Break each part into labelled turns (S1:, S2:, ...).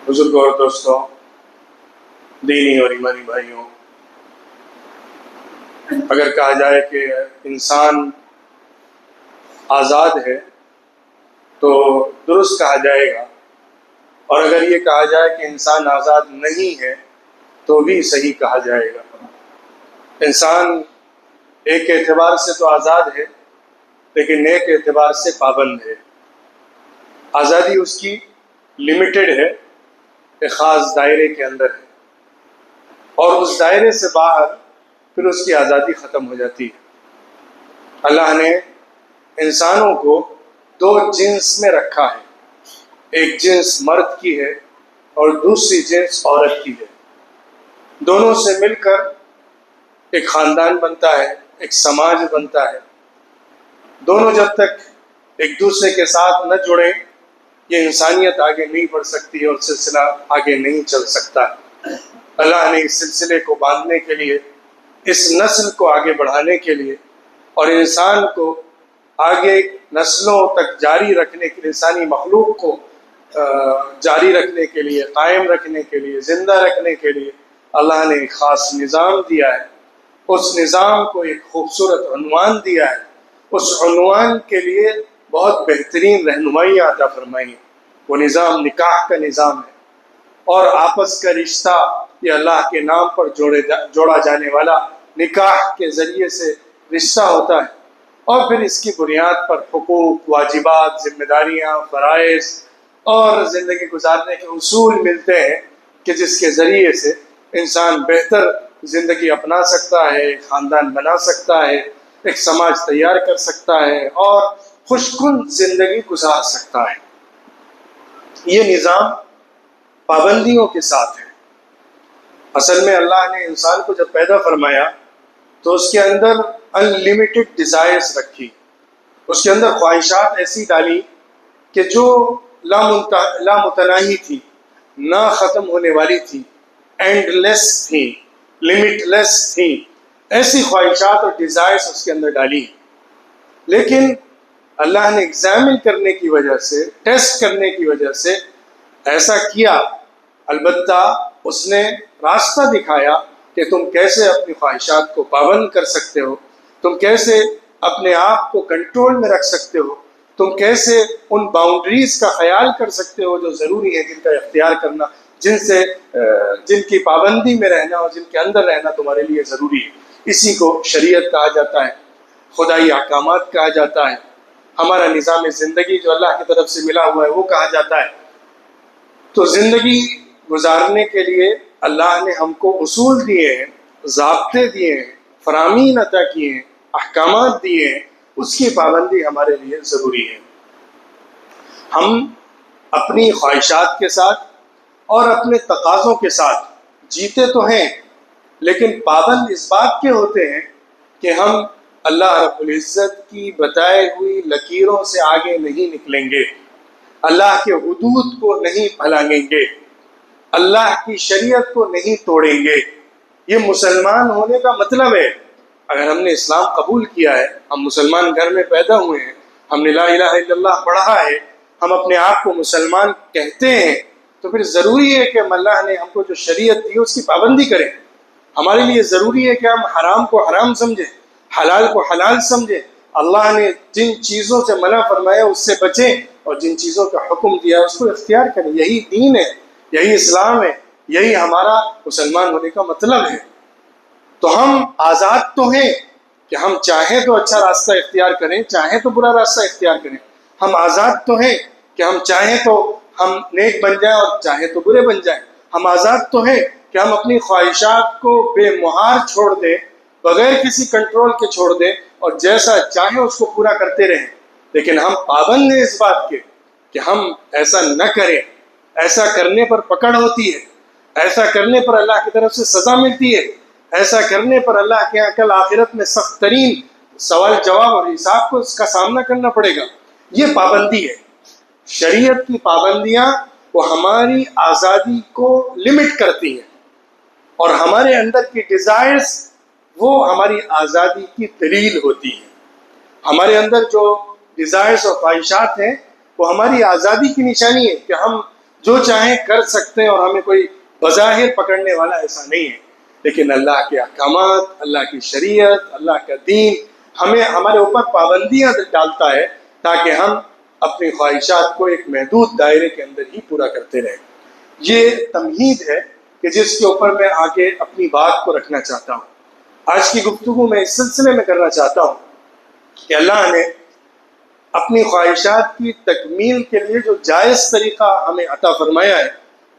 S1: بزرگوں اور دوستوں، دینی اور ایمانی بھائیوں، اگر کہا جائے کہ انسان آزاد ہے تو درست کہا جائے گا، اور اگر یہ کہا جائے کہ انسان آزاد نہیں ہے تو بھی صحیح کہا جائے گا۔ انسان ایک اعتبار سے تو آزاد ہے، لیکن ایک اعتبار سے پابند ہے۔ آزادی اس کی لمیٹڈ ہے، ایک خاص دائرے کے اندر ہے، اور اس دائرے سے باہر پھر اس کی آزادی ختم ہو جاتی ہے۔ اللہ نے انسانوں کو دو جنس میں رکھا ہے، ایک جنس مرد کی ہے اور دوسری جنس عورت کی ہے۔ دونوں سے مل کر ایک خاندان بنتا ہے، ایک سماج بنتا ہے۔ دونوں جب تک ایک دوسرے کے ساتھ نہ جڑیں، یہ انسانیت آگے نہیں بڑھ سکتی اور سلسلہ آگے نہیں چل سکتا۔ اللہ نے اس سلسلے کو باندھنے کے لیے، اس نسل کو آگے بڑھانے کے لیے اور انسان کو آگے نسلوں تک جاری رکھنے کے لیے، انسانی مخلوق کو جاری رکھنے کے لیے، قائم رکھنے کے لیے، زندہ رکھنے کے لیے اللہ نے ایک خاص نظام دیا ہے۔ اس نظام کو ایک خوبصورت عنوان دیا ہے، اس عنوان کے لیے بہت بہترین رہنمائی عطا فرمائی۔ وہ نظام نکاح کا نظام ہے، اور آپس کا رشتہ یہ اللہ کے نام پر جوڑا جانے والا نکاح کے ذریعے سے رشتہ ہوتا ہے، اور پھر اس کی بنیاد پر حقوق، واجبات، ذمہ داریاں، فرائض اور زندگی گزارنے کے اصول ملتے ہیں کہ جس کے ذریعے سے انسان بہتر زندگی اپنا سکتا ہے، خاندان بنا سکتا ہے، ایک سماج تیار کر سکتا ہے اور خوشگوار زندگی گزار سکتا ہے۔ یہ نظام پابندیوں کے ساتھ ہے۔ اصل میں اللہ نے انسان کو جب پیدا فرمایا تو اس کے اندر انلیمیٹڈ ڈیزائرز رکھی، اس کے اندر خواہشات ایسی ڈالی کہ جو لامتناہی تھی، نہ ختم ہونے والی تھی، اینڈ لیس تھی، لمٹ لیس تھی۔ ایسی خواہشات اور ڈیزائرز اس کے اندر ڈالی، لیکن اللہ نے ایگزامن کرنے کی وجہ سے، ٹیسٹ کرنے کی وجہ سے ایسا کیا۔ البتہ اس نے راستہ دکھایا کہ تم کیسے اپنی خواہشات کو پابند کر سکتے ہو، تم کیسے اپنے آپ کو کنٹرول میں رکھ سکتے ہو، تم کیسے ان باؤنڈریز کا خیال کر سکتے ہو جو ضروری ہے، جن کا اختیار کرنا، جن کی پابندی میں رہنا اور جن کے اندر رہنا تمہارے لیے ضروری ہے۔ اسی کو شریعت کہا جاتا ہے، خدائی احکامات کہا جاتا ہے، ہمارا نظام زندگی جو اللہ کی طرف سے ملا ہوا ہے وہ کہا جاتا ہے۔ تو زندگی گزارنے کے لیے اللہ نے ہم کو اصول دیے ہیں، ضابطے دیے ہیں، فرامین عطا کیے ہیں، احکامات دیے ہیں، اس کی پابندی ہمارے لیے ضروری ہے۔ ہم اپنی خواہشات کے ساتھ اور اپنے تقاضوں کے ساتھ جیتے تو ہیں، لیکن پابند اس بات کے ہوتے ہیں کہ ہم اللہ رب العزت کی بتائے ہوئی لکیروں سے آگے نہیں نکلیں گے، اللہ کے حدود کو نہیں پھلانگیں گے، اللہ کی شریعت کو نہیں توڑیں گے۔ یہ مسلمان ہونے کا مطلب ہے۔ اگر ہم نے اسلام قبول کیا ہے، ہم مسلمان گھر میں پیدا ہوئے ہیں، ہم نے لا الہ الا اللہ پڑھا ہے، ہم اپنے آپ کو مسلمان کہتے ہیں، تو پھر ضروری ہے کہ اللہ نے ہم کو جو شریعت دی اس کی پابندی کریں۔ ہمارے لیے ضروری ہے کہ ہم حرام کو حرام سمجھیں، حلال کو حلال سمجھیں، اللہ نے جن چیزوں سے منع فرمایا اس سے بچیں، اور جن چیزوں کا حکم دیا اس کو اختیار کریں۔ یہی دین ہے، یہی اسلام ہے، یہی ہمارا مسلمان ہونے کا مطلب ہے۔ تو ہم آزاد تو ہیں کہ ہم چاہیں تو اچھا راستہ اختیار کریں، چاہیں تو برا راستہ اختیار کریں۔ ہم آزاد تو ہیں کہ ہم چاہیں تو ہم نیک بن جائیں اور چاہیں تو برے بن جائیں۔ ہم آزاد تو ہیں کہ ہم اپنی خواہشات کو بے مہار چھوڑ دیں، بغیر کسی کنٹرول کے چھوڑ دیں، اور جیسا چاہیں اس کو پورا کرتے رہیں۔ لیکن ہم پابند ہیں اس بات کے کہ ہم ایسا نہ کریں۔ ایسا کرنے پر پکڑ ہوتی ہے، ایسا کرنے پر اللہ کی طرف سے سزا ملتی ہے، ایسا کرنے پر اللہ کے یہاں کل آخرت میں سخت ترین سوال جواب اور حساب کو اس کا سامنا کرنا پڑے گا۔ یہ پابندی ہے۔ شریعت کی پابندیاں وہ ہماری آزادی کو لمٹ کرتی ہیں، اور ہمارے اندر کی ڈیزائرز وہ ہماری آزادی کی دلیل ہوتی ہیں۔ ہمارے اندر جو ڈیزائرز اور خواہشات ہیں وہ ہماری آزادی کی نشانی ہے کہ ہم جو چاہیں کر سکتے ہیں، اور ہمیں کوئی بظاہر پکڑنے والا ایسا نہیں ہے، لیکن اللہ کے احکامات، اللہ کی شریعت، اللہ کا دین ہمیں ہمارے اوپر پابندیاں ڈالتا ہے تاکہ ہم اپنی خواہشات کو ایک محدود دائرے کے اندر ہی پورا کرتے رہیں۔ یہ تمہید ہے کہ جس کے اوپر میں آگے اپنی بات کو رکھنا چاہتا ہوں۔ آج کی گفتگو میں اس سلسلے میں کرنا چاہتا ہوں کہ اللہ نے اپنی خواہشات کی تکمیل کے لیے جو جائز طریقہ ہمیں عطا فرمایا ہے،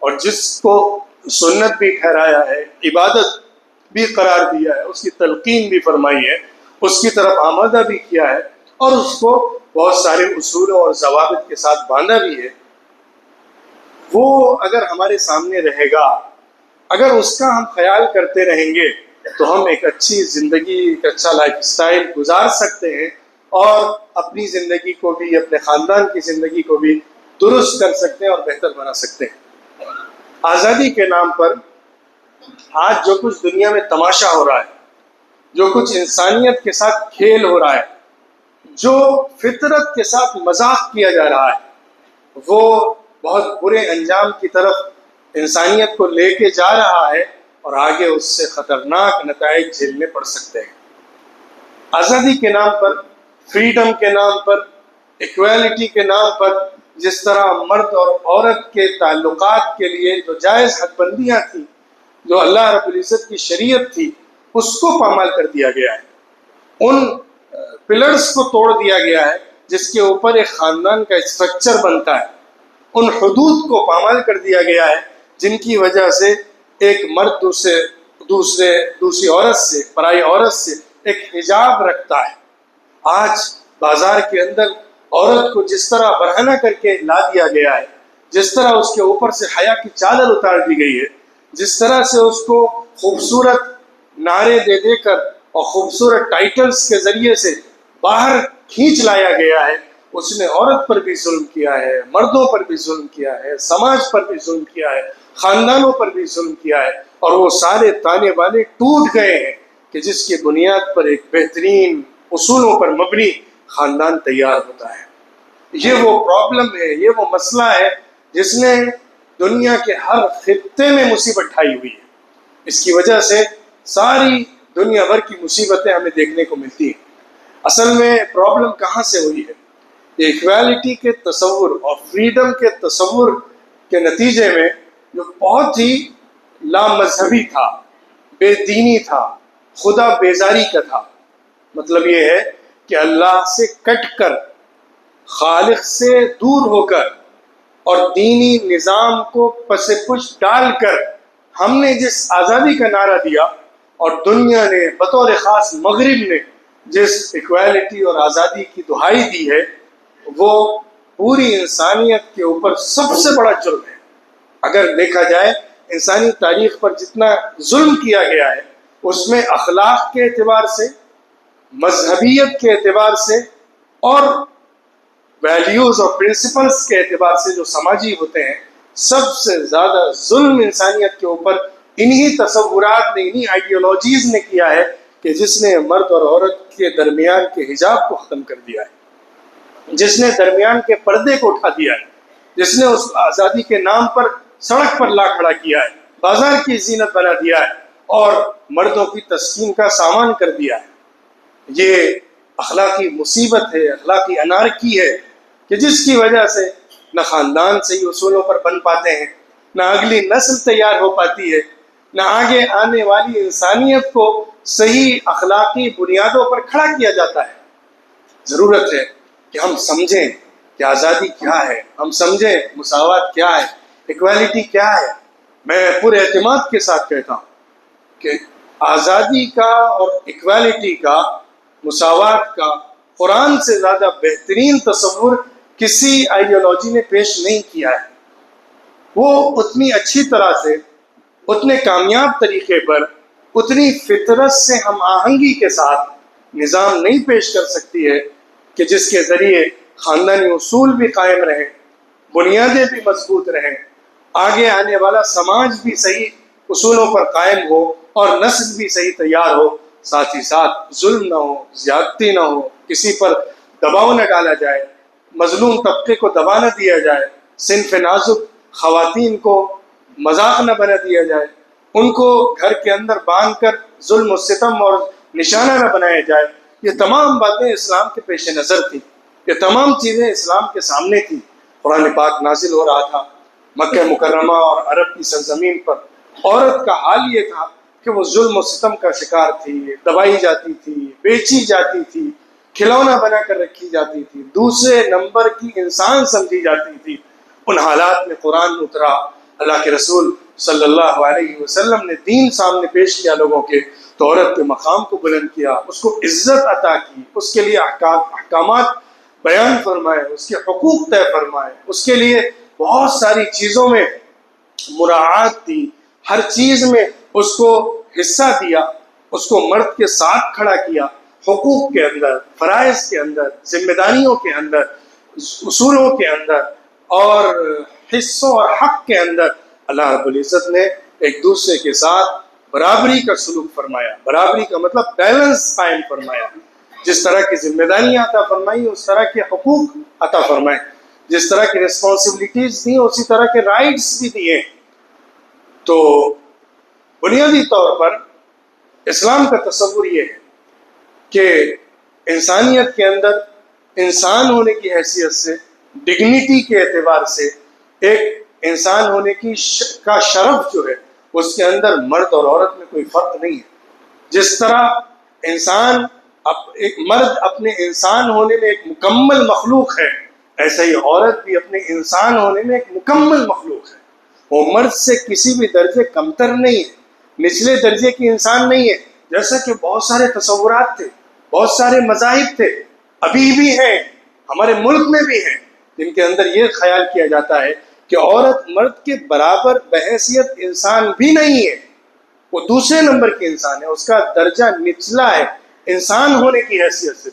S1: اور جس کو سنت بھی ٹھہرایا ہے، عبادت بھی قرار دیا ہے، اس کی تلقین بھی فرمائی ہے، اس کی طرف آمادہ بھی کیا ہے، اور اس کو بہت سارے اصولوں اور ضوابط کے ساتھ باندھا بھی ہے، وہ اگر ہمارے سامنے رہے گا، اگر اس کا ہم خیال کرتے رہیں گے، تو ہم ایک اچھی زندگی، ایک اچھا لائف اسٹائل گزار سکتے ہیں، اور اپنی زندگی کو بھی، اپنے خاندان کی زندگی کو بھی درست کر سکتے ہیں اور بہتر بنا سکتے ہیں۔ آزادی کے نام پر آج جو کچھ دنیا میں تماشا ہو رہا ہے، جو کچھ انسانیت کے ساتھ کھیل ہو رہا ہے، جو فطرت کے ساتھ مذاق کیا جا رہا ہے، وہ بہت برے انجام کی طرف انسانیت کو لے کے جا رہا ہے، اور آگے اس سے خطرناک نتائج جھیلنے پڑ سکتے ہیں۔ آزادی کے نام پر، فریڈم کے نام پر، ایکویلٹی کے نام پر جس طرح مرد اور عورت کے تعلقات کے لیے جو جائز حد بندیاں تھیں، جو اللہ رب العزت کی شریعت تھی، اس کو پامال کر دیا گیا ہے، ان پلرز کو توڑ دیا گیا ہے جس کے اوپر ایک خاندان کا اسٹرکچر بنتا ہے، ان حدود کو پامال کر دیا گیا ہے جن کی وجہ سے ایک مرد دوسری عورت سے، پرائی عورت سے ایک حجاب رکھتا ہے۔ آج بازار کے اندر عورت کو جس طرح برہنہ کر کے لا دیا گیا ہے، جس طرح اس کے اوپر سے حیا کی چادر اتار دی گئی ہے، جس طرح سے اس کو خوبصورت نعرے دے دے کر اور خوبصورت ٹائٹلز کے ذریعے سے باہر کھینچ لایا گیا ہے، اس نے عورت پر بھی ظلم کیا ہے، مردوں پر بھی ظلم کیا ہے، سماج پر بھی ظلم کیا ہے، خاندانوں پر بھی ظلم کیا ہے، اور وہ سارے تانے بانے ٹوٹ گئے ہیں کہ جس کی بنیاد پر ایک بہترین اصولوں پر مبنی خاندان تیار ہوتا ہے۔ یہ وہ پرابلم ہے، یہ وہ مسئلہ ہے جس نے دنیا کے ہر خطے میں مصیبت ڈھائی ہوئی ہے۔ اس کی وجہ سے ساری دنیا بھر کی مصیبتیں ہمیں دیکھنے کو ملتی ہیں۔ اصل میں پرابلم کہاں سے ہوئی ہے؟ ایکویلٹی کے تصور اور فریڈم کے تصور کے نتیجے میں جو بہت ہی لامذہبی تھا، بے دینی تھا، خدا بیزاری کا تھا۔ مطلب یہ ہے کہ اللہ سے کٹ کر، خالق سے دور ہو کر، اور دینی نظام کو پس پش ڈال کر ہم نے جس آزادی کا نعرہ دیا، اور دنیا نے بطور خاص مغرب نے جس ایکویلٹی اور آزادی کی دہائی دی ہے، وہ پوری انسانیت کے اوپر سب سے بڑا جرم ہے۔ اگر دیکھا جائے انسانی تاریخ پر جتنا ظلم کیا گیا ہے، اس میں اخلاق کے اعتبار سے، مذہبیت کے اعتبار سے، اور ویلیوز اور پرنسپلز کے اعتبار سے جو سماجی ہوتے ہیں، سب سے زیادہ ظلم انسانیت کے اوپر انہی تصورات نے، انہی آئیڈیالوجیز نے کیا ہے کہ جس نے مرد اور عورت کے درمیان کے حجاب کو ختم کر دیا ہے، جس نے درمیان کے پردے کو اٹھا دیا ہے، جس نے اس آزادی کے نام پر سڑک پر لا کھڑا کیا ہے، بازار کی زینت بنا دیا ہے، اور مردوں کی تسکین کا سامان کر دیا ہے۔ یہ اخلاقی مصیبت ہے، اخلاقی انارکی ہے کہ جس کی وجہ سے نہ خاندان صحیح اصولوں پر بن پاتے ہیں، نہ اگلی نسل تیار ہو پاتی ہے، نہ آگے آنے والی انسانیت کو صحیح اخلاقی بنیادوں پر کھڑا کیا جاتا ہے۔ ضرورت ہے کہ ہم سمجھیں کہ آزادی کیا ہے، ہم سمجھیں مساوات کیا ہے، ایکویلٹی کیا ہے۔ میں پورے اعتماد کے ساتھ کہتا ہوں کہ آزادی کا اور ایکویلٹی کا، مساوات کا قرآن سے زیادہ بہترین تصور کسی آئیڈیالوجی نے پیش نہیں کیا ہے۔ وہ اتنی اچھی طرح سے، اتنے کامیاب طریقے پر، اتنی فطرت سے ہم آہنگی کے ساتھ نظام نہیں پیش کر سکتی ہے کہ جس کے ذریعے خاندانی اصول بھی قائم رہیں، بنیادیں بھی مضبوط رہیں، آگے آنے والا سماج بھی صحیح اصولوں پر قائم ہو، اور نسل بھی صحیح تیار ہو، ساتھ ہی ساتھ ظلم نہ ہو، زیادتی نہ ہو، کسی پر دباؤ نہ ڈالا جائے، مظلوم طبقے کو دبا نہ دیا جائے، صنف نازک خواتین کو مذاق نہ بنا دیا جائے، ان کو گھر کے اندر باندھ کر ظلم و ستم اور نشانہ نہ بنایا جائے. یہ تمام باتیں اسلام کے پیش نظر تھیں، یہ تمام چیزیں اسلام کے سامنے تھیں. قرآن پاک نازل ہو رہا تھا مکہ مکرمہ اور عرب کی سرزمین پر. عورت کا حال یہ تھا کہ وہ ظلم و ستم کا شکار تھی، دبائی جاتی تھی، بیچی جاتی تھی، کھلونا بنا کر رکھی جاتی تھی، دوسرے نمبر کی انسان سمجھی جاتی تھی. ان حالات میں قرآن اترا، اللہ کے رسول صلی اللہ علیہ وسلم نے دین سامنے پیش کیا لوگوں کے، تو عورت کے مقام کو بلند کیا، اس کو عزت عطا کی، اس کے لیے احکامات بیان فرمائے، اس کے حقوق طے فرمائے، اس کے لیے بہت ساری چیزوں میں مراعات دی، ہر چیز میں اس کو حصہ دیا، اس کو مرد کے ساتھ کھڑا کیا، حقوق کے اندر، فرائض کے اندر، ذمہ داریوں کے اندر، اصولوں کے اندر اور حصوں اور حق کے اندر. اللہ رب العزت نے ایک دوسرے کے ساتھ برابری کا سلوک فرمایا. برابری کا مطلب بیلنس قائم فرمایا. جس طرح کی ذمہ داریاں عطا فرمائی اس طرح کے حقوق عطا فرمائے، جس طرح کی ریسپانسبلٹیز دی اسی طرح کے رائٹس بھی دیے. تو بنیادی طور پر اسلام کا تصور یہ ہے کہ انسانیت کے اندر انسان ہونے کی حیثیت سے، ڈگنیٹی کے اعتبار سے، ایک انسان ہونے کا شرف جو ہے اس کے اندر مرد اور عورت میں کوئی فرق نہیں ہے. جس طرح مرد اپنے انسان ہونے میں ایک مکمل مخلوق ہے، ایسا ہی عورت بھی اپنے انسان ہونے میں ایک مکمل مخلوق ہے. وہ مرد سے کسی بھی درجے کمتر نہیں ہے، نچلے درجے کی انسان نہیں ہے. جیسا کہ بہت سارے تصورات تھے، بہت سارے مذاہب تھے، ابھی بھی ہیں، ہمارے ملک میں بھی ہیں، جن کے اندر یہ خیال کیا جاتا ہے کہ عورت مرد کے برابر بحیثیت انسان بھی نہیں ہے، وہ دوسرے نمبر کی انسان ہے، اس کا درجہ نچلا ہے انسان ہونے کی حیثیت سے.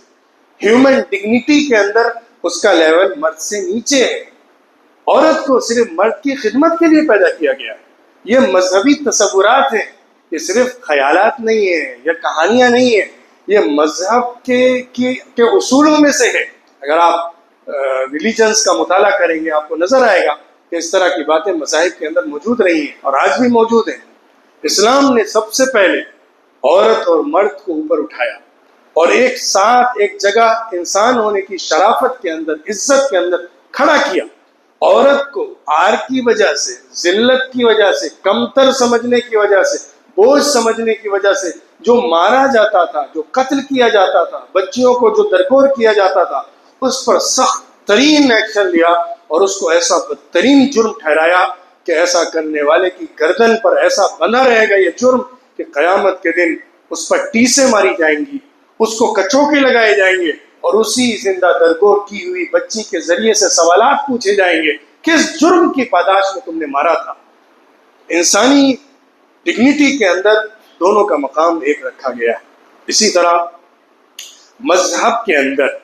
S1: ہیومن ڈگنیٹی کے اندر اس کا لیول مرد سے نیچے ہے. عورت کو صرف مرد کی خدمت کے لیے پیدا کیا گیا. یہ مذہبی تصورات ہیں، یہ صرف خیالات نہیں ہیں یا کہانیاں نہیں ہیں، یہ مذہب کے اصولوں میں سے ہے. اگر آپ ریلیجنس کا مطالعہ کریں گے آپ کو نظر آئے گا کہ اس طرح کی باتیں مذاہب کے اندر موجود رہی ہیں اور آج بھی موجود ہیں. اسلام نے سب سے پہلے عورت اور مرد کو اوپر اٹھایا اور ایک ساتھ ایک جگہ انسان ہونے کی شرافت کے اندر، عزت کے اندر کھڑا کیا. عورت کو آر کی وجہ سے، ذلت کی وجہ سے، کمتر سمجھنے کی وجہ سے، بوجھ سمجھنے کی وجہ سے جو مارا جاتا تھا، جو قتل کیا جاتا تھا، بچیوں کو جو درکور کیا جاتا تھا، اس پر سخت ترین ایکشن لیا اور اس کو ایسا بدترین جرم ٹھہرایا کہ ایسا کرنے والے کی گردن پر ایسا بنا رہے گا یہ جرم کہ قیامت کے دن اس پر ٹیسیں ماری جائیں گی، اس کو کچوکے لگائے جائیں گے اور اسی زندہ درگور کی ہوئی بچی کے ذریعے سے سوالات پوچھے جائیں گے، کس جرم کی پاداش میں تم نے مارا تھا. انسانی ڈگنیٹی کے اندر دونوں کا مقام ایک رکھا گیا ہے. اسی طرح مذہب کے اندر،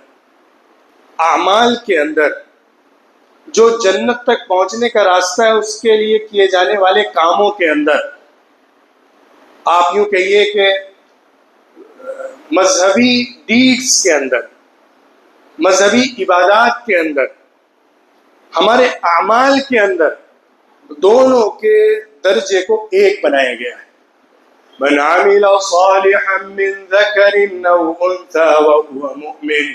S1: اعمال کے اندر، جو جنت تک پہنچنے کا راستہ ہے اس کے لیے کیے جانے والے کاموں کے اندر، آپ یوں کہیے کہ مذہبی ڈیڈز کے اندر، مذہبی عبادات کے اندر، ہمارے اعمال کے اندر دونوں کے درجے کو ایک بنایا گیا ہے. من عمل صالحا من ذکر او انثى وهو مؤمن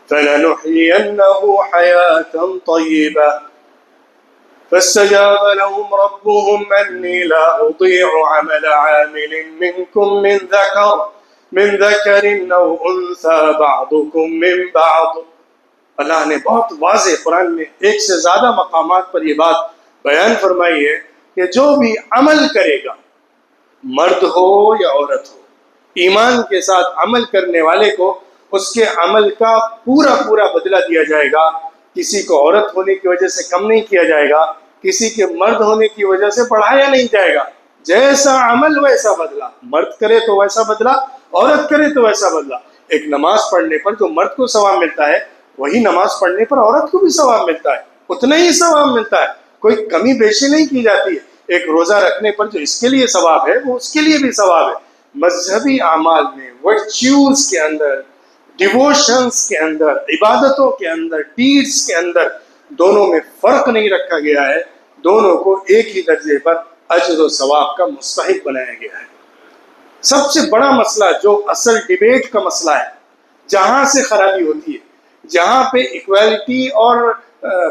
S1: فلنحيينه حياة طيبة فاستجاب لهم ربهم أني لا أضيع عمل عامل منكم من ذكر أو أنثى بعضكم من بعض. اللہ نے بہت واضح قرآن میں ایک سے زیادہ مقامات پر یہ بات بیان فرمائی ہے کہ جو بھی عمل کرے گا، مرد ہو یا عورت ہو، ایمان کے ساتھ عمل کرنے والے کو اس کے عمل کا پورا بدلہ دیا جائے گا. کسی کو عورت ہونے کی وجہ سے کم نہیں کیا جائے گا، کسی کے مرد ہونے کی وجہ سے بڑھایا نہیں جائے گا. جیسا عمل ویسا بدلہ، مرد کرے تو ویسا بدلہ، عورت کرے تو ویسا بدلہ. ایک نماز پڑھنے پر جو مرد کو ثواب ملتا ہے وہی نماز پڑھنے پر عورت کو بھی ثواب ملتا ہے، اتنا ہی ثواب ملتا ہے، کوئی کمی بیشی نہیں کی جاتی ہے. ایک روزہ رکھنے پر جو اس کے لیے ثواب ہے وہ اس کے لیے بھی ثواب ہے. مذہبی اعمال میں، ورچیوز کے اندر، ڈیووشنز کے اندر، عبادتوں کے اندر، ڈیڈز کے اندر دونوں میں فرق نہیں رکھا گیا ہے. دونوں کو ایک ہی درجے پر اجر و ثواب کا مستحق بنایا گیا ہے۔ سب سے بڑا مسئلہ جو اصل ڈیبیٹ کا مسئلہ ہے، جہاں سے خرابی ہوتی ہے، جہاں پہ ایکویلٹی اور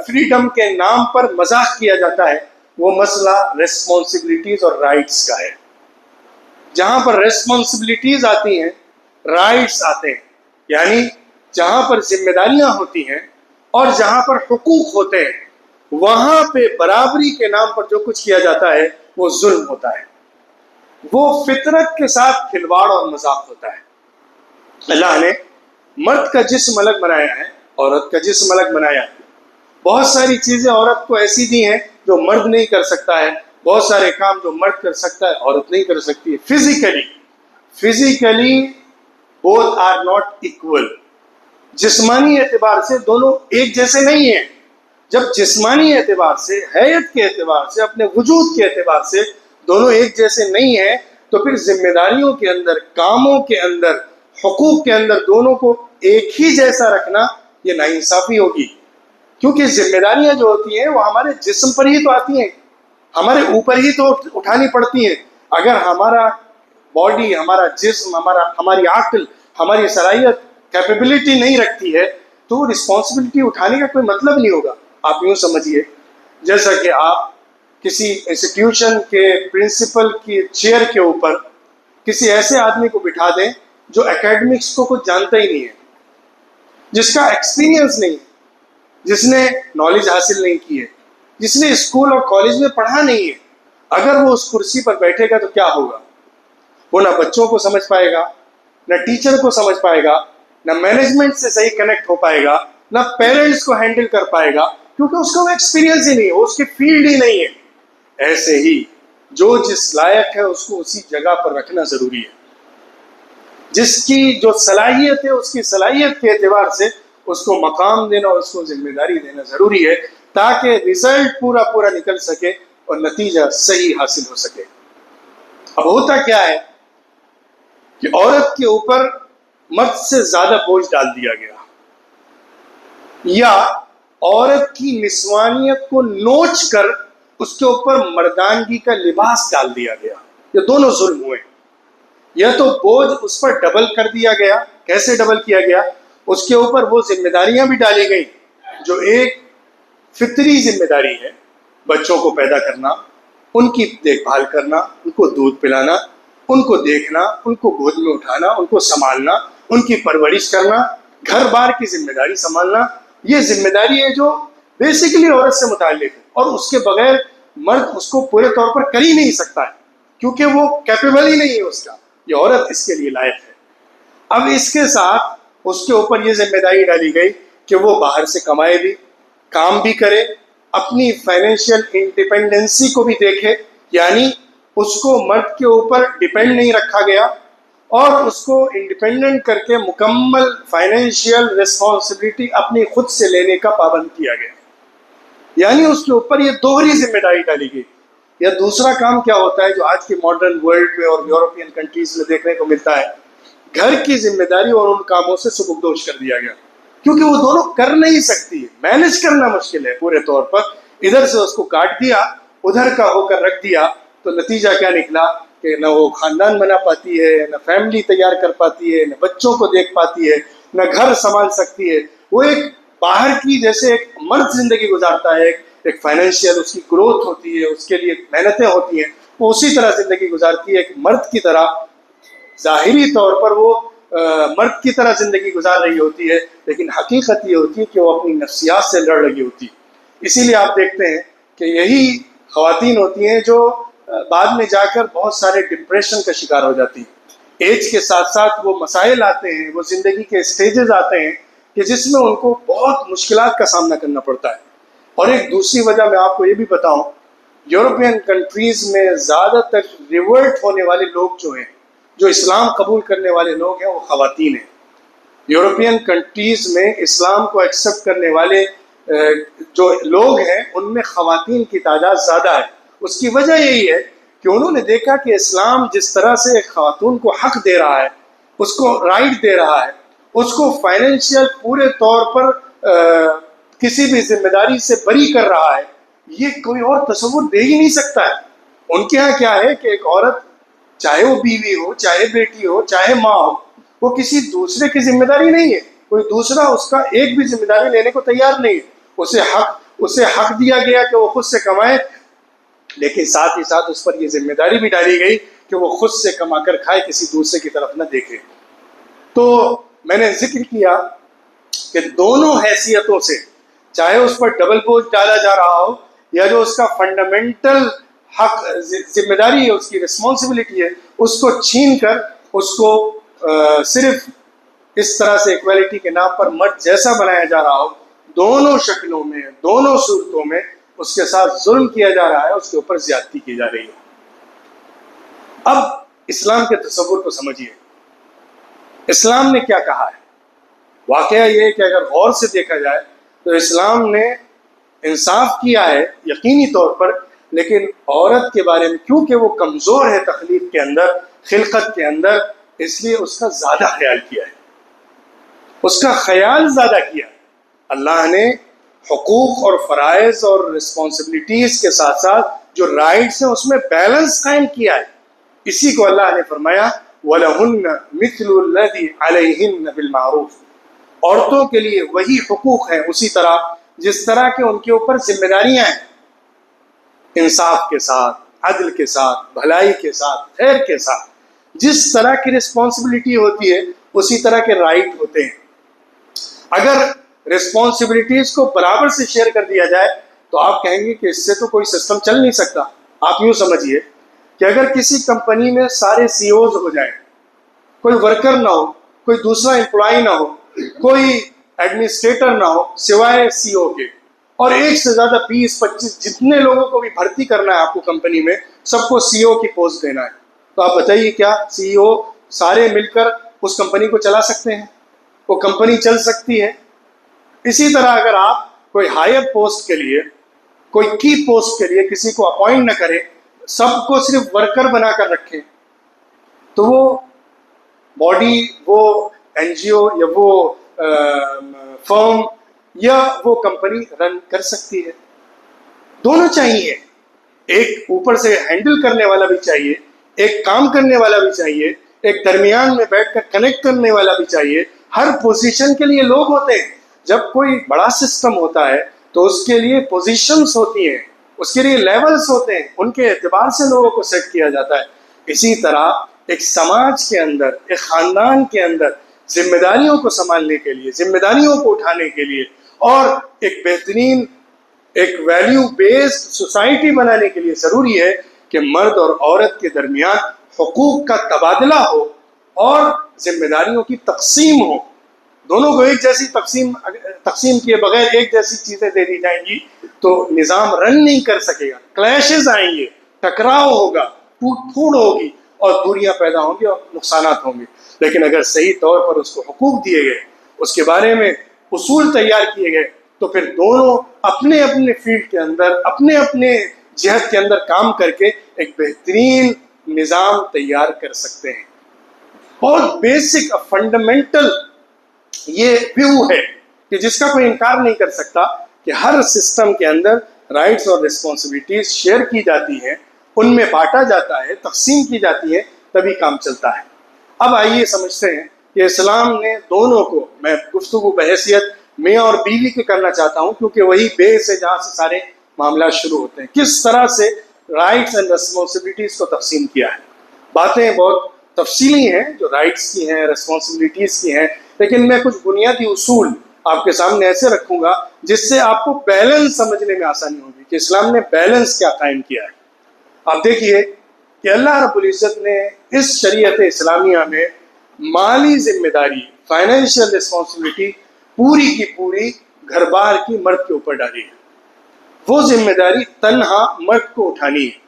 S1: فریڈم کے نام پر مذاق کیا جاتا ہے، وہ مسئلہ ریسپانسبلٹیز اور رائٹس کا ہے۔ جہاں پر ریسپانسبلٹیز آتی ہیں، رائٹس آتے ہیں، یعنی جہاں پر ذمہ داریاں ہوتی ہیں اور جہاں پر حقوق ہوتے ہیں، وہاں پہ برابری کے نام پر جو کچھ کیا جاتا ہے وہ ظلم ہوتا ہے، وہ فطرت کے ساتھ کھلواڑ اور مذاق ہوتا ہے۔ اللہ نے مرد کا جسم الگ بنایا ہے، عورت کا جسم الگ بنایا ہے۔ بہت ساری چیزیں عورت کو ایسی دی ہیں جو مرد نہیں کر سکتا ہے، بہت سارے کام جو مرد کر سکتا ہے عورت نہیں کر سکتی ہے۔ Physically both are not equal۔ جسمانی اعتبار سے دونوں ایک جیسے نہیں ہیں۔ جب جسمانی اعتبار سے، حیت کے اعتبار سے، اپنے وجود کے اعتبار سے دونوں ایک جیسے نہیں ہیں، تو پھر ذمہ داریوں کے اندر، کاموں کے اندر، حقوق کے اندر دونوں کو ایک ہی جیسا رکھنا یہ ناانصافی ہوگی۔ کیونکہ ذمہ داریاں جو ہوتی ہیں وہ ہمارے جسم پر ہی تو آتی ہیں، ہمارے اوپر ہی تو اٹھانی پڑتی ہیں۔ اگر ہمارا باڈی، ہمارا جسم، ہماری عقل، ہماری صلاحیت، کیپیبلٹی نہیں رکھتی ہے تو رسپانسبلٹی اٹھانے کا کوئی مطلب نہیں ہوگا۔ آپ یوں سمجھیے جیسا کہ آپ کسی انسٹیٹیوشن کے پرنسپل کی چیئر کے اوپر کسی ایسے آدمی کو بٹھا دیں جو اکیڈمکس کو کچھ جانتا ہی نہیں ہے، جس کا ایکسپیرینس نہیں ہے، جس نے نالج حاصل نہیں کی ہے، جس نے اسکول اور کالج میں پڑھا نہیں ہے۔ اگر وہ اس کرسی پر بیٹھے گا تو کیا ہوگا؟ وہ نہ بچوں کو سمجھ پائے گا، نہ ٹیچر کو سمجھ پائے گا، نہ مینجمنٹ سے صحیح کنیکٹ ہو پائے گا، نہ پیرنٹس کو ہینڈل کر پائے گا، کیونکہ اس کا وہ ایکسپیرینس ہی نہیں ہے، اس کی فیلڈ ہی نہیں ہے۔ ایسے ہی جو جس لائق ہے اس کو اسی جگہ پر رکھنا ضروری ہے۔ جس کی جو صلاحیت ہے اس کی صلاحیت کے اعتبار سے اس کو مقام دینا اور اس کو ذمہ داری دینا ضروری ہے، تاکہ ریزلٹ پورا نکل سکے اور نتیجہ صحیح حاصل ہو سکے۔ اب ہوتا کیا ہے کہ عورت کے اوپر مرد سے زیادہ بوجھ ڈال دیا گیا، یا عورت کی نسوانیت کو نوچ کر اس کے اوپر مردانگی کا لباس ڈال دیا گیا۔ یہ دونوں ظلم ہوئے۔ یا تو بوجھ اس پر ڈبل کر دیا گیا۔ کیسے ڈبل کیا گیا؟ اس کے اوپر وہ ذمہ داریاں بھی ڈالی گئیں جو ایک فطری ذمہ داری ہے، بچوں کو پیدا کرنا، ان کی دیکھ بھال کرنا، ان کو دودھ پلانا، ان کو دیکھنا، ان کو گود میں اٹھانا، ان کو سنبھالنا، ان کی پرورش کرنا، گھر بار کی ذمہ داری سنبھالنا۔ یہ ذمہ داری ہے جو بیسیکلی عورت سے متعلق ہے، اور اس کے بغیر مرد اس کو پورے طور پر کر ہی نہیں سکتا ہے، کیونکہ وہ کیپیبل ہی نہیں ہے اس کا۔ یہ عورت اس کے لیے لائق ہے۔ اب اس کے ساتھ اس کے اوپر یہ ذمہ داری ڈالی گئی کہ وہ باہر سے کمائے بھی، کام بھی کرے، اپنی فائنینشیل انڈیپینڈنسی کو بھی دیکھے، یعنی اس کو مرد کے اوپر ڈیپینڈ نہیں رکھا گیا، اور اس کو انڈیپینڈنٹ کر کے مکمل فائنینشیل ریسپانسبلٹی اپنی خود سے لینے کا پابند کیا گیا۔ یعنی اس کے اوپر یہ دوہری ذمہ داری ڈالی گئی۔ یا دوسرا کام کیا ہوتا ہے جو آج کے ماڈرن ورلڈ میں اور یورپین کنٹریز میں دیکھنے کو ملتا ہے، گھر کی ذمہ داری اور ان کاموں سے سبکدوش کر دیا گیا، کیونکہ وہ دونوں کر نہیں سکتی ہے، مینج کرنا مشکل ہے پورے طور پر۔ ادھر سے اس کو کاٹ دیا، ادھر کا ہو کر رکھ دیا، تو نتیجہ کیا نکلا کہ نہ وہ خاندان بنا پاتی ہے، نہ فیملی تیار کر پاتی ہے، نہ بچوں کو دیکھ پاتی ہے، نہ گھر سنبھال سکتی ہے۔ وہ ایک باہر کی جیسے ایک مرد زندگی گزارتا ہے، ایک فائنینشیل اس کی گروتھ ہوتی ہے، اس کے لیے محنتیں ہوتی ہیں، وہ اسی طرح زندگی گزارتی ہے ایک مرد کی طرح۔ ظاہری طور پر وہ مرد کی طرح زندگی گزار رہی ہوتی ہے، لیکن حقیقت یہ ہوتی ہے کہ وہ اپنی نفسیات سے لڑ رہی ہوتی ہے۔ اسی لیے آپ دیکھتے ہیں کہ یہی خواتین ہوتی ہیں جو بعد میں جا کر بہت سارے ڈپریشن کا شکار ہو جاتی ہیں۔ ایج کے ساتھ ساتھ وہ مسائل آتے ہیں، وہ زندگی کے اسٹیجز آتے ہیں کہ جس میں ان کو بہت مشکلات کا سامنا کرنا پڑتا ہے۔ اور ایک دوسری وجہ میں آپ کو یہ بھی بتاؤں، یورپین کنٹریز میں زیادہ تر ریورٹ ہونے والے لوگ جو ہیں، جو اسلام قبول کرنے والے لوگ ہیں، وہ خواتین ہیں۔ یورپین کنٹریز میں اسلام کو ایکسیپٹ کرنے والے جو لوگ ہیں ان میں خواتین کی تعداد زیادہ ہے۔ اس کی وجہ یہی ہے کہ انہوں نے دیکھا کہ اسلام جس طرح سے خاتون کو حق دے رہا ہے، اس کو رائٹ دے رہا ہے، اس کو فائنینشیل پورے طور پر کسی بھی ذمہ داری سے بری کر رہا ہے، یہ کوئی اور تصور دے ہی نہیں سکتا ہے۔ ان کے ہاں کیا ہے کہ ایک عورت چاہے وہ بیوی ہو، چاہے بیٹی ہو، چاہے ماں ہو، وہ کسی دوسرے کی ذمہ داری نہیں ہے، کوئی دوسرا اس کا ایک بھی ذمہ داری لینے کو تیار نہیں ہے۔ اسے حق دیا گیا کہ وہ خود سے کمائے، لیکن ساتھ ہی ساتھ اس پر یہ ذمہ داری بھی ڈالی گئی کہ وہ خود سے کما کر کھائے، کسی دوسرے کی طرف نہ دیکھے۔ تو میں نے ذکر کیا کہ دونوں حیثیتوں سے، چاہے اس پر ڈبل بوجھ ڈالا جا رہا ہو یا جو اس کا فنڈامنٹل حق ذمہ داری ہے، اس کی رسپانسبلٹی ہے، اس کو چھین کر اس کو صرف اس طرح سے ایکویلٹی کے نام پر مرد جیسا بنایا جا رہا ہو، دونوں شکلوں میں، دونوں صورتوں میں اس کے ساتھ ظلم کیا جا رہا ہے، اس کے اوپر زیادتی کی جا رہی ہے۔ اب اسلام کے تصور کو سمجھیے، اسلام نے کیا کہا ہے۔ واقعہ یہ ہے کہ اگر غور سے دیکھا جائے تو اسلام نے انصاف کیا ہے یقینی طور پر، لیکن عورت کے بارے میں کیونکہ وہ کمزور ہے تخلیق کے اندر، خلقت کے اندر، اس لیے اس کا زیادہ خیال کیا ہے، اس کا خیال زیادہ کیا ہے۔ اللہ نے حقوق اور فرائض اور رسپانسبلٹیز کے ساتھ ساتھ جو رائٹس ہیں اس میں بیلنس قائم کیا ہے۔ اسی کو اللہ نے فرمایا وَلَهُنَّ مِثْلُ الَّذِي عَلَيْهِنَّ بِالْمَعْرُوفِ، عورتوں کے لیے وہی حقوق ہیں اسی طرح جس طرح کے ان کے اوپر ذمہ داریاں ہیں، انصاف کے ساتھ، عدل کے ساتھ، بھلائی کے ساتھ، خیر کے ساتھ۔ جس طرح کی رسپانسبلٹی ہوتی ہے اسی طرح کے رائٹ ہوتے ہیں۔ اگر رسپانسبلٹیز کو برابر سے شیئر کر دیا جائے تو آپ کہیں گے کہ اس سے تو کوئی سسٹم چل نہیں سکتا۔ آپ یوں سمجھیے کہ اگر کسی کمپنی میں سارے سی اوز ہو جائیں، کوئی ورکر نہ ہو، کوئی دوسرا امپلائی نہ ہو، کوئی ایڈمنسٹریٹر نہ ہو سوائے سی او کے، اور ایک سے زیادہ 20-25 جتنے لوگوں کو بھی بھرتی کرنا ہے آپ کو کمپنی میں، سب کو سی او کی پوسٹ دینا ہے، تو آپ بتائیے کیا سی او سارے مل کر اس کمپنی کو چلا سکتے ہیں؟ وہ کمپنی چل سکتی ہے؟ اسی طرح اگر آپ کوئی ہائر پوسٹ کے لیے، کوئی کی پوسٹ کے لیے کسی کو اپوائنٹ نہ کریں، سب کو صرف ورکر بنا کر رکھیں، تو وہ باڈی، وہ این جی او یا وہ فرم یا وہ کمپنی رن کر سکتی ہے؟ دونوں چاہیے، ایک اوپر سے ہینڈل کرنے والا بھی چاہیے، ایک کام کرنے والا بھی چاہیے، ایک درمیان میں بیٹھ کر کنیکٹ کرنے والا بھی چاہیے۔ ہر پوزیشن کے لیے لوگ ہوتے ہیں۔ جب کوئی بڑا سسٹم ہوتا ہے تو اس کے لیے پوزیشنز ہوتی ہیں، اس کے لیے لیولز ہوتے ہیں، ان کے اعتبار سے لوگوں کو سیٹ کیا جاتا ہے۔ اسی طرح ایک سماج کے اندر، ایک خاندان کے اندر ذمہ داریوں کو سنبھالنے کے لیے، ذمہ داریوں کو اٹھانے کے لیے، اور ایک بہترین، ایک ویلیو بیسڈ سوسائٹی بنانے کے لیے ضروری ہے کہ مرد اور عورت کے درمیان حقوق کا تبادلہ ہو اور ذمہ داریوں کی تقسیم ہو۔ دونوں کو ایک جیسی تقسیم کیے بغیر ایک جیسی چیزیں دے دی جائیں گی تو نظام رن نہیں کر سکے گا، کلیشز آئیں گے، ٹکراؤ ہوگا، ٹوٹ پھوڑ ہوگی اور دوریاں پیدا ہوں گی اور نقصانات ہوں گے۔ لیکن اگر صحیح طور پر اس کو حقوق دیے گئے، اس کے بارے میں اصول تیار کیے گئے، تو پھر دونوں اپنے اپنے فیلڈ کے اندر، اپنے اپنے جہت کے اندر کام کر کے ایک بہترین نظام تیار کر سکتے ہیں۔ بہت بیسک فنڈامنٹل یہ ویو ہے کہ جس کا کوئی انکار نہیں کر سکتا کہ ہر سسٹم کے اندر رائٹس اور رسپانسبلٹیز شیئر کی جاتی ہیں، ان میں بانٹا جاتا ہے، تقسیم کی جاتی ہے، تبھی کام چلتا ہے۔ اب آئیے سمجھتے ہیں کہ اسلام نے دونوں کو، میں گفتگو بحیثیت میاں اور بیوی کے کرنا چاہتا ہوں کیونکہ وہی بیس ہے جہاں سے سارے معاملات شروع ہوتے ہیں، کس طرح سے رائٹس اینڈ رسپانسبلٹیز کو تقسیم کیا ہے۔ باتیں بہت تفصیلی ہیں جو رائٹس کی ہیں، رسپانسبلٹیز کی ہیں، لیکن میں کچھ بنیادی اصول آپ کے سامنے ایسے رکھوں گا جس سے آپ کو بیلنس سمجھنے میں آسانی ہوگی کہ اسلام نے بیلنس کیا قائم کیا ہے۔ آپ دیکھیے کہ اللہ رب العزت نے اس شریعت اسلامیہ میں مالی ذمہ داری، فائنینشیل رسپانسبلٹی پوری کی پوری گھر بار کی مرد کے اوپر ڈالی ہے۔ وہ ذمہ داری تنہا مرد کو اٹھانی ہے،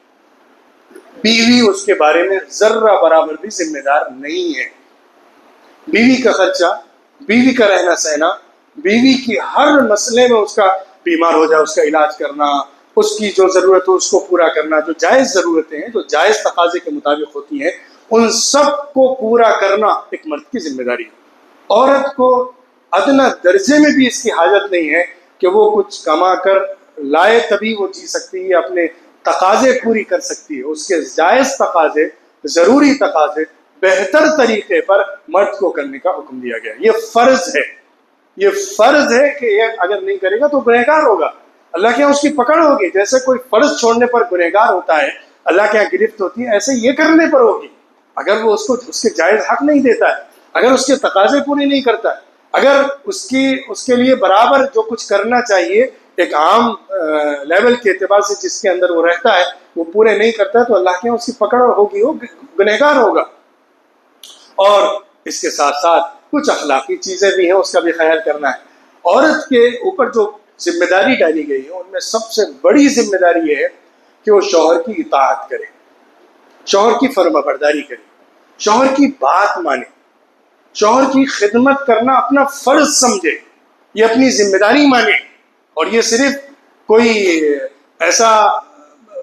S1: بیوی اس کے بارے میں ذرہ برابر بھی ذمہ دار نہیں ہے۔ بیوی کا خرچہ، بیوی کا رہنا سہنا، بیوی کی ہر مسئلے میں، اس کا بیمار ہو جائے اس کا علاج کرنا، اس کی جو ضرورت ہو اس کو پورا کرنا، جو جائز ضرورتیں ہیں، جو جائز تقاضے کے مطابق ہوتی ہیں، ان سب کو پورا کرنا ایک مرد کی ذمہ داری ہے۔ عورت کو ادنیٰ درجے میں بھی اس کی حاجت نہیں ہے کہ وہ کچھ کما کر لائے تبھی وہ جی سکتی ہے، اپنے تقاضے پوری کر سکتی ہے، اس کے جائز تقاضے، ضروری تقاضے بہتر طریقے پر مرد کو کرنے کا حکم دیا گیا۔ یہ فرض ہے، یہ فرض ہے کہ یہ اگر نہیں کرے گا تو گنہگار ہوگا، اللہ کے یہاں اس کی پکڑ ہوگی۔ جیسے کوئی فرض چھوڑنے پر گنہگار ہوتا ہے، اللہ کے یہاں گرفت ہوتی ہے، ایسے یہ کرنے پر ہوگی اگر وہ اس کو اس کے جائز حق نہیں دیتا ہے، اگر اس کے تقاضے پورے نہیں کرتا ہے، اگر اس کے لیے برابر جو کچھ کرنا چاہیے ایک عام لیول کے اعتبار سے جس کے اندر وہ رہتا ہے وہ پورے نہیں کرتا ہے، تو اللہ کے یہاں اس کی پکڑ ہوگی، وہ گنہگار ہوگا۔ اور اس کے ساتھ ساتھ کچھ اخلاقی چیزیں بھی ہیں، اس کا بھی خیال کرنا ہے۔ عورت کے اوپر جو ذمہ داری ڈالی گئی ہے ان میں سب سے بڑی ذمہ داری یہ ہے کہ وہ شوہر کی اطاعت کرے، شوہر کی فرما برداری کرے، شوہر کی بات مانے، شوہر کی خدمت کرنا اپنا فرض سمجھے، یہ اپنی ذمہ داری مانے۔ اور یہ صرف کوئی ایسا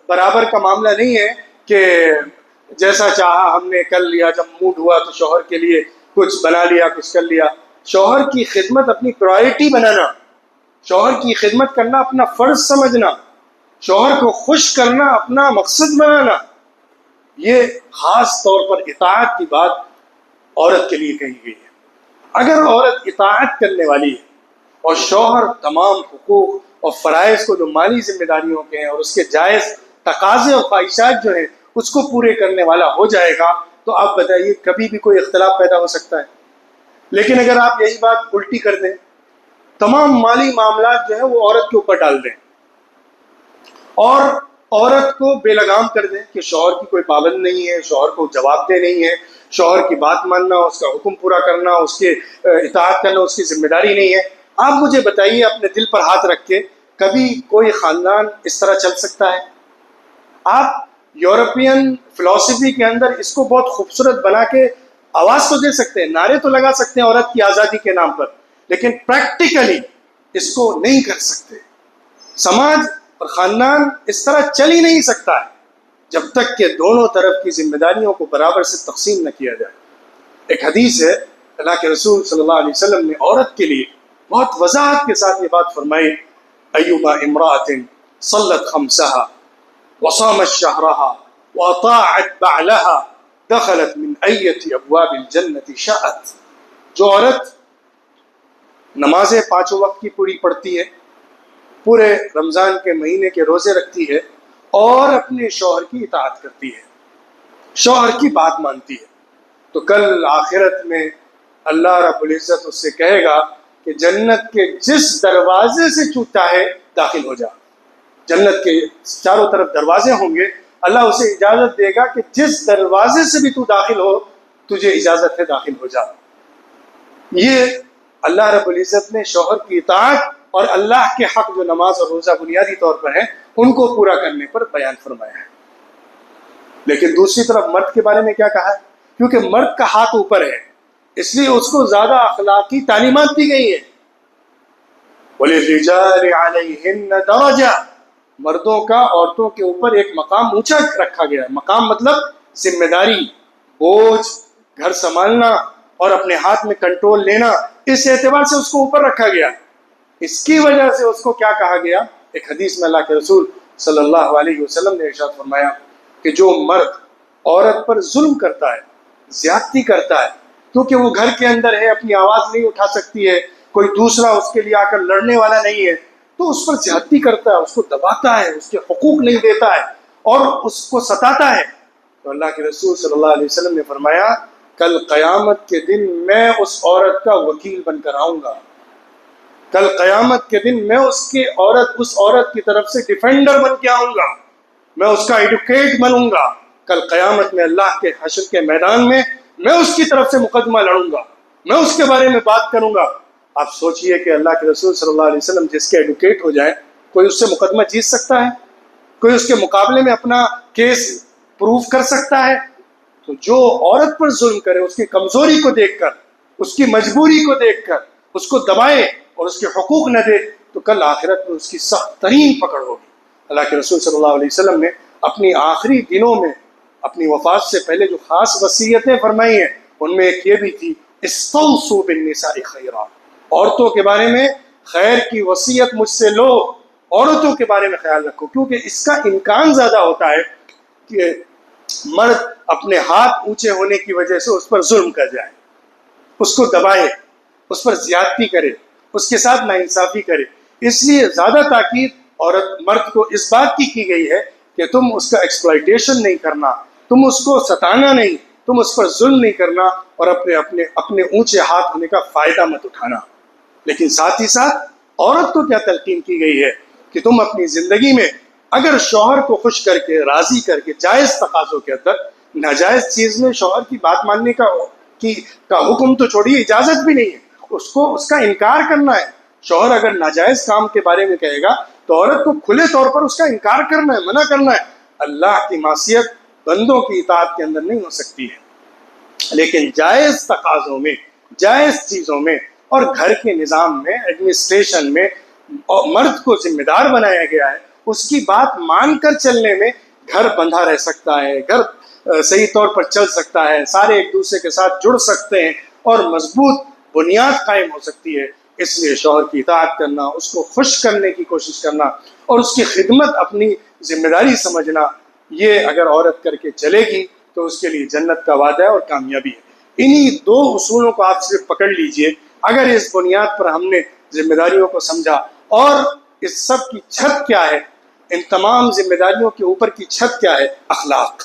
S1: برابر کا معاملہ نہیں ہے کہ جیسا چاہا ہم نے کر لیا، جب موڈ ہوا تو شوہر کے لیے کچھ بنا لیا، کچھ کر لیا۔ شوہر کی خدمت اپنی پرائرٹی بنانا، شوہر کی خدمت کرنا اپنا فرض سمجھنا، شوہر کو خوش کرنا اپنا مقصد بنانا، یہ خاص طور پر اطاعت کی بات عورت کے لیے کہی گئی ہے۔ اگر عورت اطاعت کرنے والی ہے اور شوہر تمام حقوق اور فرائض کو جو مالی ذمہ داریوں کے ہیں اور اس کے جائز تقاضے اور خواہشات جو ہیں اس کو پورے کرنے والا ہو جائے گا تو آپ بتائیے کبھی بھی کوئی اختلاف پیدا ہو سکتا ہے؟ لیکن اگر آپ یہی بات الٹی کر دیں، تمام مالی معاملات جو ہے وہ عورت کے اوپر ڈال دیں اور عورت کو بے لگام کر دیں کہ شوہر کی کوئی پابند نہیں ہے، شوہر کو جواب دہ نہیں ہے، شوہر کی بات ماننا، اس کا حکم پورا کرنا، اس کے اطاعت کرنا اس کی ذمہ داری نہیں ہے، آپ مجھے بتائیے اپنے دل پر ہاتھ رکھ کے کبھی کوئی خاندان اس طرح چل سکتا ہے؟ آپ یورپین فلسفی کے اندر اس کو بہت خوبصورت بنا کے آواز تو دے سکتے ہیں، نعرے تو لگا سکتے ہیں عورت کی آزادی کے نام پر، لیکن پریکٹیکلی اس کو نہیں کر سکتے۔ سماج اور خاندان اس طرح چل ہی نہیں سکتا ہے جب تک کہ دونوں طرف کی ذمہ داریوں کو برابر سے تقسیم نہ کیا جائے۔ ایک حدیث ہے، اللہ کے رسول صلی اللہ علیہ وسلم نے عورت کے لیے بہت وضاحت کے ساتھ یہ بات فرمائی، ایما امرأۃ صلت خمسها وصامت شهرها واطاعت بعلها دخلت من ایت ابواب الجنت شاءت۔ جو عورت نمازیں پانچوں وقت کی پوری پڑھتی ہے، پورے رمضان کے مہینے کے روزے رکھتی ہے اور اپنے شوہر کی اطاعت کرتی ہے، شوہر کی بات مانتی ہے، تو کل آخرت میں اللہ رب العزت اس سے کہے گا کہ جنت کے جس دروازے سے تو چاہے داخل ہو جا۔ جنت کے چاروں طرف دروازے ہوں گے، اللہ اسے اجازت دے گا کہ جس دروازے سے بھی تو داخل ہو تجھے اجازت ہے داخل ہو جا۔ یہ اللہ رب العزت نے شوہر کی اطاعت اور اللہ کے حق جو نماز اور روزہ بنیادی طور پر ہیں ان کو پورا کرنے پر بیان فرمایا ہے۔ لیکن دوسری طرف مرد کے بارے میں کیا کہا ہے؟ کیونکہ مرد کا ہاتھ اوپر ہے اس لیے اس کو زیادہ اخلاقی تعلیمات دی گئی ہیں۔ وَلِلرِّجَالِ عَلَيْهِنَّ دَرَجَةٌ، مردوں کا عورتوں کے اوپر ایک مقام اونچا رکھا گیا ہے۔ مقام مطلب ذمہ داری، بوجھ، گھر سنبھالنا اور اپنے ہاتھ میں کنٹرول لینا، اس اعتبار سے اس کو اوپر رکھا گیا۔ اس کی وجہ سے اس کو کیا کہا گیا؟ ایک حدیث میں اللہ کے رسول صلی اللہ علیہ وسلم نے ارشاد فرمایا کہ جو مرد عورت پر ظلم کرتا ہے، زیادتی کرتا ہے، کیونکہ وہ گھر کے اندر ہے، اپنی آواز نہیں اٹھا سکتی ہے، کوئی دوسرا اس کے لیے آ کر لڑنے والا نہیں ہے، تو اس پر زیادتی کرتا ہے، اس کو دباتا ہے، اس کے حقوق نہیں دیتا ہے اور اس کو ستاتا ہے، تو اللہ کے رسول صلی اللہ علیہ وسلم نے فرمایا کل قیامت کے دن میں اس عورت کا وکیل بن کر آؤں گا، کل قیامت کے دن میں اس عورت کی طرف سے ڈیفینڈر بن کے آؤں گا، میں اس کا ایڈوکیٹ بنوں گا، کل قیامت میں اللہ کے حشر کے میدان میں میں اس کی طرف سے مقدمہ لڑوں گا، میں اس کے بارے میں بات کروں گا۔ آپ سوچئے کہ اللہ کے رسول صلی اللہ علیہ وسلم جس کے ایڈوکیٹ ہو جائے، کوئی اس سے مقدمہ جیت سکتا ہے؟ کوئی اس کے مقابلے میں اپنا کیس پروف کر سکتا ہے؟ تو جو عورت پر ظلم کرے، اس کی کمزوری کو دیکھ کر، اس کی مجبوری کو دیکھ کر اس کو دبائے اور اس کے حقوق نہ دے، تو کل آخرت میں اس کی سخت ترین پکڑ ہوگی۔ اللہ کے رسول صلی اللہ علیہ وسلم نے اپنی آخری دنوں میں اپنی وفات سے پہلے جو خاص وصیتیں فرمائی ہیں ان میں ایک یہ بھی تھی، استوصوا بالنساء خیرا، عورتوں کے بارے میں خیر کی وصیت مجھ سے لو عورتوں کے بارے میں خیال رکھو، کیونکہ اس کا امکان زیادہ ہوتا ہے کہ مرد اپنے ہاتھ اونچے ہونے کی وجہ سے اس پر ظلم کر جائے، اس کو دبائے، اس پر زیادتی کرے، اس کے ساتھ ناانصافی کرے۔ اس لیے زیادہ تاکید مرد کو اس بات کی گئی ہے کہ تم اس کا ایکسپلائٹیشن نہیں کرنا، تم اس کو ستانا نہیں، تم اس پر ظلم نہیں کرنا، اور اپنے اونچے ہاتھ ہونے کا فائدہ مت اٹھانا۔ لیکن ساتھ ہی ساتھ عورت کو کیا تلقین کی گئی ہے کہ تم اپنی زندگی میں اگر شوہر کو خوش کر کے، راضی کر کے، جائز تقاضوں کے اندر، ناجائز چیز میں شوہر کی بات ماننے کا حکم تو چھوڑیے، اجازت بھی نہیں ہے، اس کا انکار کرنا ہے۔ شوہر اگر ناجائز کام کے بارے میں کہے گا تو عورت کو کھلے طور پر اس کا انکار کرنا ہے، منع کرنا ہے۔ اللہ کی معصیت بندوں کی اطاعت کے اندر نہیں ہو سکتی ہے، لیکن جائز تقاضوں میں، جائز چیزوں میں اور گھر کے نظام میں، ایڈمنسٹریشن میں مرد کو ذمہ دار بنایا گیا ہے۔ اس کی بات مان کر چلنے میں گھر بندھا رہ سکتا ہے، گھر صحیح طور پر چل سکتا ہے، سارے ایک دوسرے کے ساتھ جڑ سکتے ہیں اور مضبوط بنیاد قائم ہو سکتی ہے۔ اس لیے شوہر کی اطاعت کرنا، اس کو خوش کرنے کی کوشش کرنا اور اس کی خدمت اپنی ذمہ داری سمجھنا، یہ اگر عورت کر کے چلے گی تو اس کے لیے جنت کا وعدہ ہے اور کامیابی ہے۔ انہی دو اصولوں کو آپ صرف پکڑ لیجئے۔ اگر اس بنیاد پر ہم نے ذمہ داریوں کو سمجھا، اور اس سب کی چھت کیا ہے، ان تمام ذمہ داریوں کے اوپر کی چھت کیا ہے؟ اخلاق۔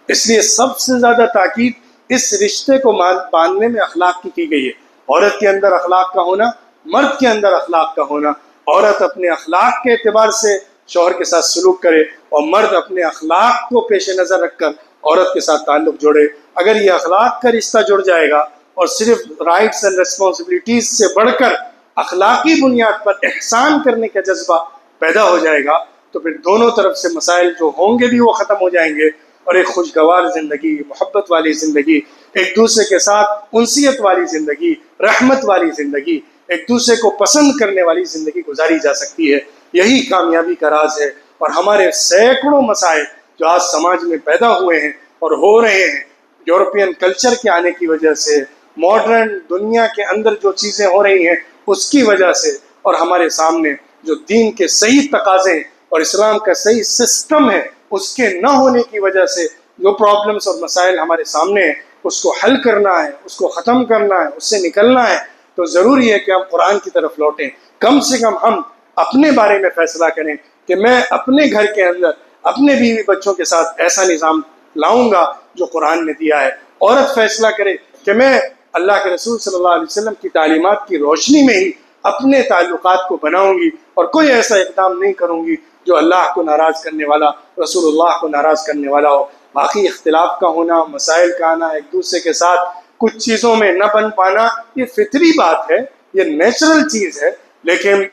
S1: اس لیے سب سے زیادہ تاکید اس رشتے کو باندھنے میں اخلاق کی گئی ہے۔ عورت کے اندر اخلاق کا ہونا، مرد کے اندر اخلاق کا ہونا۔ عورت اپنے اخلاق کے اعتبار سے شوہر کے ساتھ سلوک کرے، اور مرد اپنے اخلاق کو پیش نظر رکھ کر عورت کے ساتھ تعلق جوڑے۔ اگر یہ اخلاق کا رشتہ جڑ جائے گا اور صرف رائٹس اینڈ ریسپانسبلٹیز سے بڑھ کر اخلاقی بنیاد پر احسان کرنے کا جذبہ پیدا ہو جائے گا، تو پھر دونوں طرف سے مسائل جو ہوں گے بھی وہ ختم ہو جائیں گے، اور ایک خوشگوار زندگی، محبت والی زندگی، ایک دوسرے کے ساتھ انسیت والی زندگی، رحمت والی زندگی، ایک دوسرے کو پسند کرنے والی زندگی گزاری جا سکتی ہے۔ یہی کامیابی کا راز ہے۔ اور ہمارے سینکڑوں مسائل جو آج سماج میں پیدا ہوئے ہیں اور ہو رہے ہیں، یورپین کلچر کے آنے کی وجہ سے، ماڈرن دنیا کے اندر جو چیزیں ہو رہی ہیں اس کی وجہ سے، اور ہمارے سامنے جو دین کے صحیح تقاضے ہیں اور اسلام کا صحیح سسٹم ہے اس کے نہ ہونے کی وجہ سے جو پرابلمز اور مسائل ہمارے سامنے ہیں، اس کو حل کرنا ہے، اس کو ختم کرنا ہے، اس سے نکلنا ہے، تو ضروری ہے کہ ہم قرآن کی طرف لوٹیں۔ کم سے کم ہم اپنے بارے میں فیصلہ کریں کہ میں اپنے گھر کے اندر اپنے بیوی بچوں کے ساتھ ایسا نظام لاؤں گا جو قرآن نے دیا ہے۔ عورت فیصلہ کرے کہ میں اللہ کے رسول صلی اللہ علیہ وسلم کی تعلیمات کی روشنی میں ہی اپنے تعلقات کو بناؤں گی، اور کوئی ایسا اقدام نہیں کروں گی جو اللہ کو ناراض کرنے والا، رسول اللہ کو ناراض کرنے والا ہو۔ باقی اختلاف کا ہونا، مسائل کا آنا، ایک دوسرے کے ساتھ کچھ چیزوں میں نہ بن پانا، یہ فطری بات ہے، یہ نیچرل چیز ہے، لیکن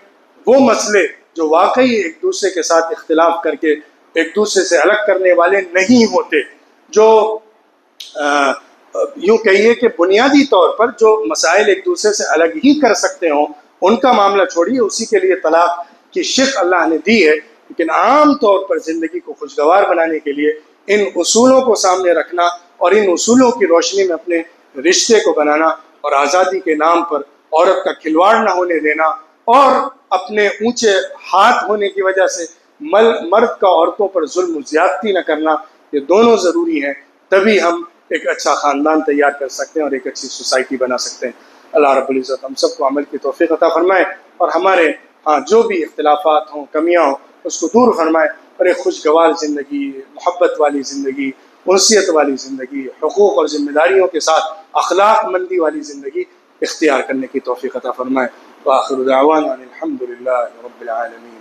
S1: وہ مسئلے جو واقعی ایک دوسرے کے ساتھ اختلاف کر کے ایک دوسرے سے الگ کرنے والے نہیں ہوتے، جو یوں کہیے کہ بنیادی طور پر جو مسائل ایک دوسرے سے الگ ہی کر سکتے ہوں، ان کا معاملہ چھوڑیے، اسی کے لیے طلاق کی شق اللہ نے دی ہے۔ لیکن عام طور پر زندگی کو خوشگوار بنانے کے لیے ان اصولوں کو سامنے رکھنا اور ان اصولوں کی روشنی میں اپنے رشتے کو بنانا، اور آزادی کے نام پر عورت کا کھلواڑ نہ ہونے دینا، اور اپنے اونچے ہاتھ ہونے کی وجہ سے مرد کا عورتوں پر ظلم و زیادتی نہ کرنا، یہ دونوں ضروری ہیں۔ تبھی ہم ایک اچھا خاندان تیار کر سکتے ہیں اور ایک اچھی سوسائٹی بنا سکتے ہیں۔ اللہ رب العزت ہم سب کو عمل کی توفیق عطا فرمائے، اور ہمارے ہاں جو بھی اختلافات ہوں، کمیاں ہوں، اس کو دور فرمائے، اور ایک خوشگوار زندگی، محبت والی زندگی، انسیت والی زندگی، حقوق اور ذمہ داریوں کے ساتھ اخلاق مندی والی زندگی اختیار کرنے کی توفیق عطا فرمائے۔ وآخر دعوانا الحمد للہ رب العالمین۔